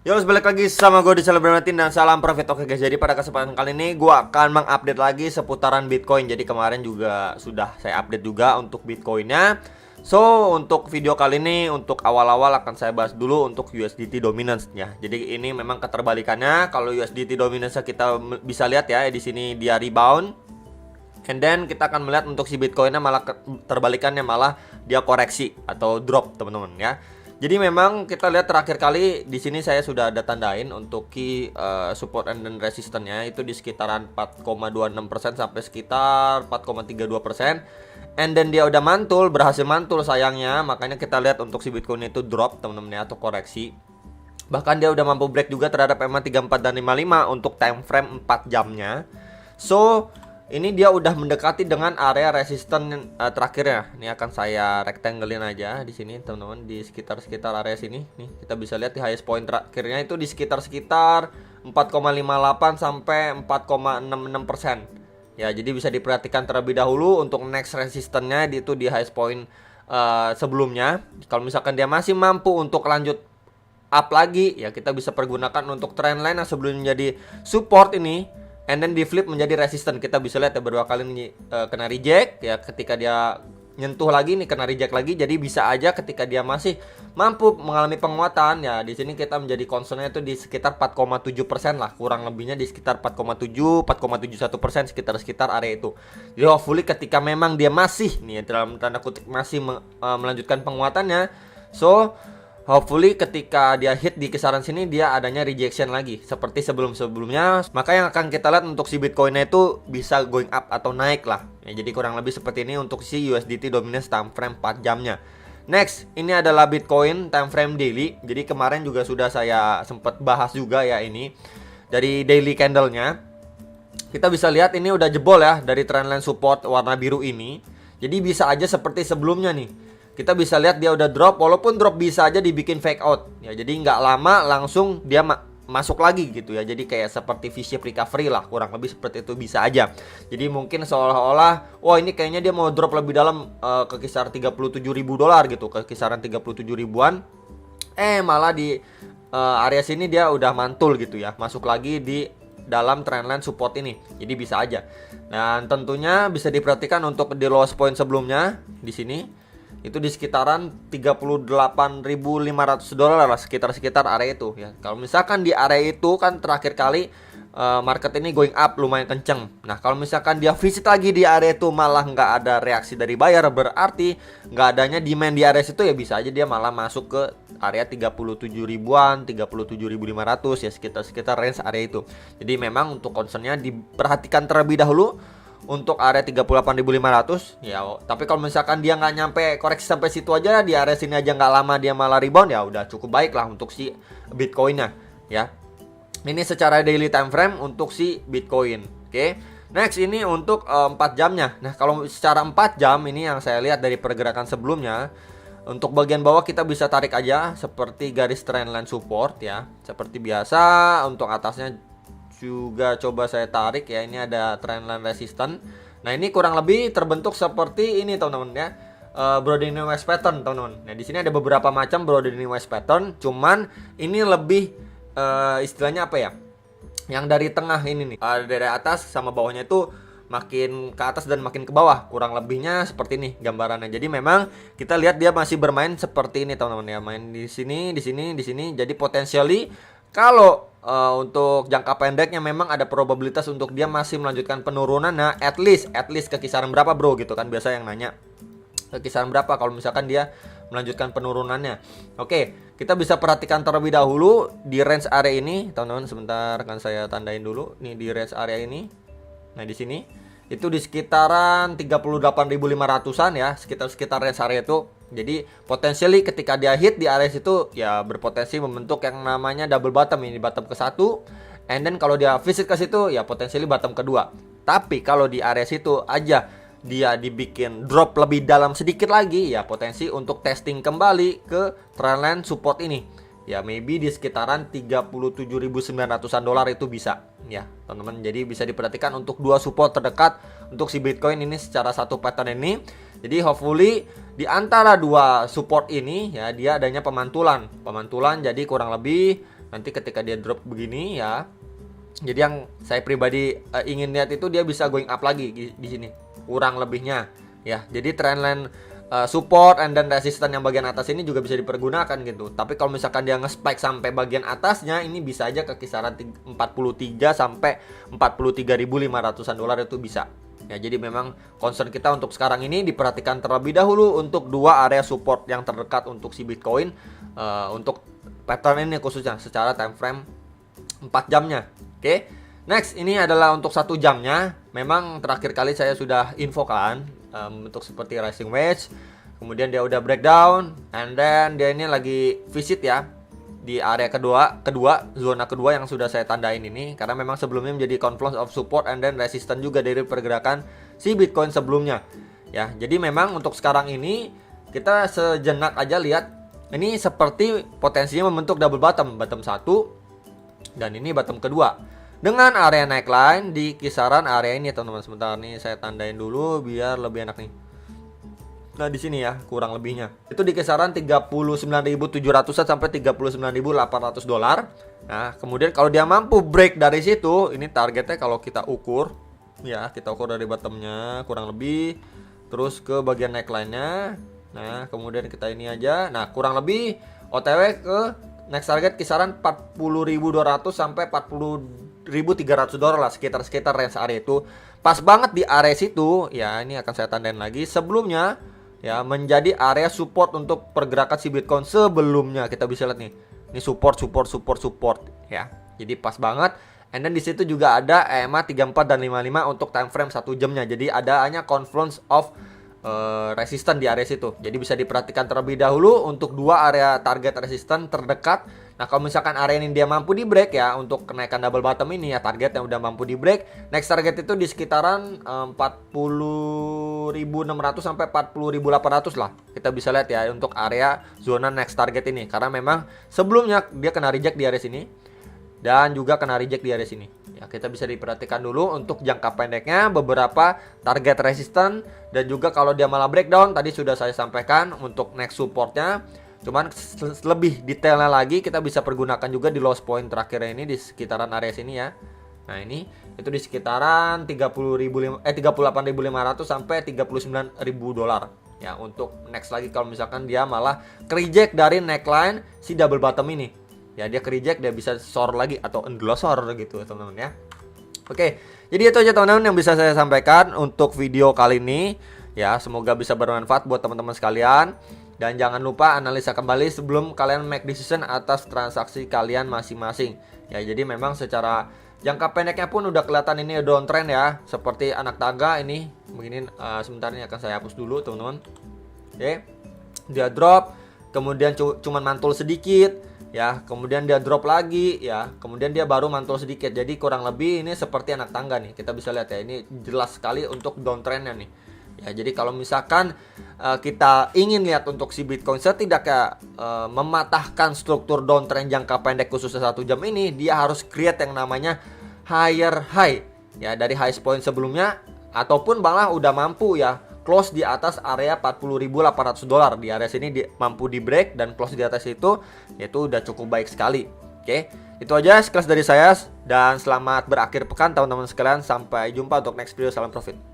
Yo, balik lagi sama gue di Celebratin dan salam profit. Oke guys, jadi pada kesempatan kali ini gue akan mengupdate lagi seputaran Bitcoin. Jadi kemarin juga sudah saya update juga untuk Bitcoinnya. So, untuk video kali ini, untuk awal-awal akan saya bahas dulu untuk USDT dominance ya. Jadi ini memang keterbalikannya. Kalau USDT dominance kita bisa lihat ya, di sini dia rebound. And then kita akan melihat untuk si Bitcoinnya malah terbalikannya, malah dia koreksi atau drop teman-teman ya. Jadi memang kita lihat terakhir kali di sini saya sudah ada tandain untuk key support and then resistance-nya itu di sekitaran 4,26% sampai sekitar 4,32%. And then dia udah mantul, berhasil mantul sayangnya, makanya kita lihat untuk si Bitcoin itu drop teman-teman ya, atau koreksi. Bahkan dia udah mampu break juga terhadap EMA 34 dan 55 untuk time frame 4 jamnya. So, ini dia udah mendekati dengan area resisten terakhirnya. Ini akan saya rectanglein aja di sini, teman-teman, di sekitar area sini. Nih, kita bisa lihat di highest point terakhirnya itu di sekitar 4,58 sampai 4,66%. Ya, jadi bisa diperhatikan terlebih dahulu untuk next resistennya itu di highest point sebelumnya. Kalau misalkan dia masih mampu untuk lanjut up lagi, ya kita bisa pergunakan untuk trendline yang sebelumnya jadi support ini, and then di flip menjadi resisten. Kita bisa lihat ya, beberapa kali ini kena reject ya, ketika dia nyentuh lagi nih kena reject lagi. Jadi bisa aja ketika dia masih mampu mengalami penguatan ya, di sini kita menjadi concernnya itu di sekitar 4,7% lah, kurang lebihnya di sekitar 4,7 4,71%, sekitar area itu. Jadi hopefully ketika memang dia masih nih dalam tanda kutip masih melanjutkan penguatannya, so hopefully ketika dia hit di kisaran sini dia adanya rejection lagi seperti sebelum-sebelumnya. Maka yang akan kita lihat untuk si Bitcoinnya itu bisa going up atau naik lah ya, jadi kurang lebih seperti ini untuk si USDT dominance time frame 4 jamnya. Next, ini adalah Bitcoin time frame daily. Jadi kemarin juga sudah saya sempat bahas juga ya, ini dari daily candlenya. Kita bisa lihat ini udah jebol ya dari trendline support warna biru ini. Jadi bisa aja seperti sebelumnya nih, kita bisa lihat dia udah drop, walaupun drop bisa aja dibikin fake out ya, jadi nggak lama langsung dia masuk lagi gitu ya. Jadi kayak seperti V-shape recovery lah, kurang lebih seperti itu bisa aja. Jadi mungkin seolah-olah wah ini kayaknya dia mau drop lebih dalam ke kisar $37.000 gitu, ke kisaran 37 ribuan. Malah di area sini dia udah mantul gitu ya, masuk lagi di dalam trendline support ini. Jadi bisa aja. Dan tentunya bisa diperhatikan untuk di lowest point sebelumnya di sini itu di sekitaran $38.500 lah, sekitar area itu ya. Kalau misalkan di area itu kan terakhir kali market ini going up lumayan kenceng. Nah kalau misalkan dia visit lagi di area itu malah nggak ada reaksi dari buyer, berarti nggak adanya demand di area situ ya, bisa aja dia malah masuk ke area 37 ribuan, 37.500 ya, sekitar range area itu. Jadi memang untuk concernnya diperhatikan terlebih dahulu untuk area 38.500 ya. Tapi kalau misalkan dia nggak nyampe koreksi sampai situ aja, di area sini aja nggak lama dia malah rebound, ya udah cukup baik lah untuk si Bitcoinnya ya. Ini secara daily time frame untuk si Bitcoin. Oke. Next ini untuk 4 jamnya. Nah kalau secara 4 jam ini yang saya lihat dari pergerakan sebelumnya, untuk bagian bawah kita bisa tarik aja seperti garis trendline support ya, seperti biasa. Untuk atasnya juga coba saya tarik ya, ini ada trendline resistance. Nah ini kurang lebih terbentuk seperti ini teman-teman ya, Broadening Wedge pattern teman-teman. Nah di sini ada beberapa macam Broadening Wedge pattern, cuman ini lebih istilahnya apa ya, yang dari tengah ini nih, dari atas sama bawahnya itu makin ke atas dan makin ke bawah, kurang lebihnya seperti ini gambarannya. Jadi memang kita lihat dia masih bermain seperti ini teman-teman ya, main di sini, di sini, di sini. Jadi potensially kalau untuk jangka pendeknya memang ada probabilitas untuk dia masih melanjutkan penurunan. Nah at least ke kisaran berapa bro gitu kan, biasa yang nanya ke kisaran berapa kalau misalkan dia melanjutkan penurunannya. Oke, kita bisa perhatikan terlebih dahulu di range area ini teman-teman. Sebentar akan saya tandain dulu nih di range area ini. Nah di sini itu di sekitaran 38.500-an ya, sekitar range area itu. Jadi potensially ketika dia hit di area situ ya berpotensi membentuk yang namanya double bottom, ini bottom ke satu, and then kalau dia visit ke situ ya potensially bottom kedua. Tapi kalau di area situ aja dia dibikin drop lebih dalam sedikit lagi ya, potensi untuk testing kembali ke trendline support ini ya, maybe di sekitaran 37.900-an dolar itu bisa ya teman-teman. Jadi bisa diperhatikan untuk dua support terdekat untuk si Bitcoin ini secara satu pattern ini. Jadi hopefully di antara dua support ini ya dia adanya pemantulan. Jadi kurang lebih Nanti ketika dia drop begini ya, jadi yang saya pribadi ingin lihat itu dia bisa going up lagi di sini, kurang lebihnya ya. Jadi trendline support and then resistance yang bagian atas ini juga bisa dipergunakan gitu. Tapi kalau misalkan dia nge-spike sampai bagian atasnya, ini bisa aja ke kisaran 43 sampai 43.500-an dolar itu bisa. Ya, jadi memang concern kita untuk sekarang ini diperhatikan terlebih dahulu untuk dua area support yang terdekat untuk si Bitcoin, untuk pattern ini khususnya secara time frame 4 jamnya. Oke. Next, ini adalah untuk 1 jamnya. Memang terakhir kali saya sudah infokan untuk seperti rising wedge. Kemudian dia udah breakdown, and then dia ini lagi visit ya di area kedua, zona kedua yang sudah saya tandain ini, karena memang sebelumnya menjadi confluence of support and then resistance juga dari pergerakan si Bitcoin sebelumnya. Ya, jadi memang untuk sekarang ini kita sejenak aja lihat ini seperti potensinya membentuk double bottom 1 dan ini bottom kedua dengan area neckline di kisaran area ini teman-teman. Sebentar nih saya tandain dulu biar lebih enak nih. Nah di sini ya kurang lebihnya itu di kisaran 39.700 sampai 39.800 dolar. Nah kemudian kalau dia mampu break dari situ, ini targetnya kalau kita ukur ya, kita ukur dari bottomnya kurang lebih terus ke bagian neckline-nya. Nah kemudian kita ini aja, nah kurang lebih OTW ke next target kisaran 40.200 sampai 40.300 dolar lah, sekitar range area itu. Pas banget di area situ ya, ini akan saya tandain lagi sebelumnya ya, menjadi area support untuk pergerakan si Bitcoin sebelumnya. Kita bisa lihat nih, ini support ya. Jadi pas banget. And then di situ juga ada EMA 34 dan 55 untuk time frame 1 jamnya. Jadi ada hanya confluence of resisten di area situ. Jadi bisa diperhatikan terlebih dahulu untuk dua area target resisten terdekat. Nah kalau misalkan area ini dia mampu di break ya, untuk kenaikan double bottom ini ya, target yang udah mampu di break, next target itu di sekitaran 40.600 sampai 40.800 lah. Kita bisa lihat ya untuk area zona next target ini, karena memang sebelumnya dia kena reject di area sini dan juga kena reject di area sini. Ya, kita bisa diperhatikan dulu untuk jangka pendeknya beberapa target resisten, dan juga kalau dia malah breakdown tadi sudah saya sampaikan untuk next supportnya. Cuman lebih detailnya lagi kita bisa pergunakan juga di loss point terakhirnya ini di sekitaran area sini ya. Nah ini itu di sekitaran 38.500 sampai 39.000 dolar ya, untuk next lagi kalau misalkan dia malah reject dari neckline si double bottom ini. Ya dia reject, dia bisa short lagi atau englosor gitu teman-teman ya. Oke, jadi itu aja teman-teman yang bisa saya sampaikan untuk video kali ini ya. Semoga bisa bermanfaat buat teman-teman sekalian. Dan jangan lupa analisa kembali sebelum kalian make decision atas transaksi kalian masing-masing. Ya jadi memang secara jangka pendeknya pun udah kelihatan ini downtrend ya. Seperti anak tangga ini begini, sebentar ini akan saya hapus dulu teman-teman. Oke, dia drop, kemudian cuman mantul sedikit ya, kemudian dia drop lagi ya, kemudian dia baru mantul sedikit. Jadi kurang lebih ini seperti anak tangga nih. Kita bisa lihat ya, ini jelas sekali untuk downtrendnya nih ya. Jadi kalau misalkan kita ingin lihat untuk si Bitcoin setidaknya mematahkan struktur downtrend jangka pendek khususnya 1 jam ini, dia harus create yang namanya higher high ya dari high point sebelumnya, ataupun malah udah mampu ya close di atas area 40.800 dolar. Di area sini mampu di break dan close di atas itu udah cukup baik sekali. Oke, itu aja sekilas dari saya, dan selamat berakhir pekan teman-teman sekalian. Sampai jumpa untuk next video. Salam profit.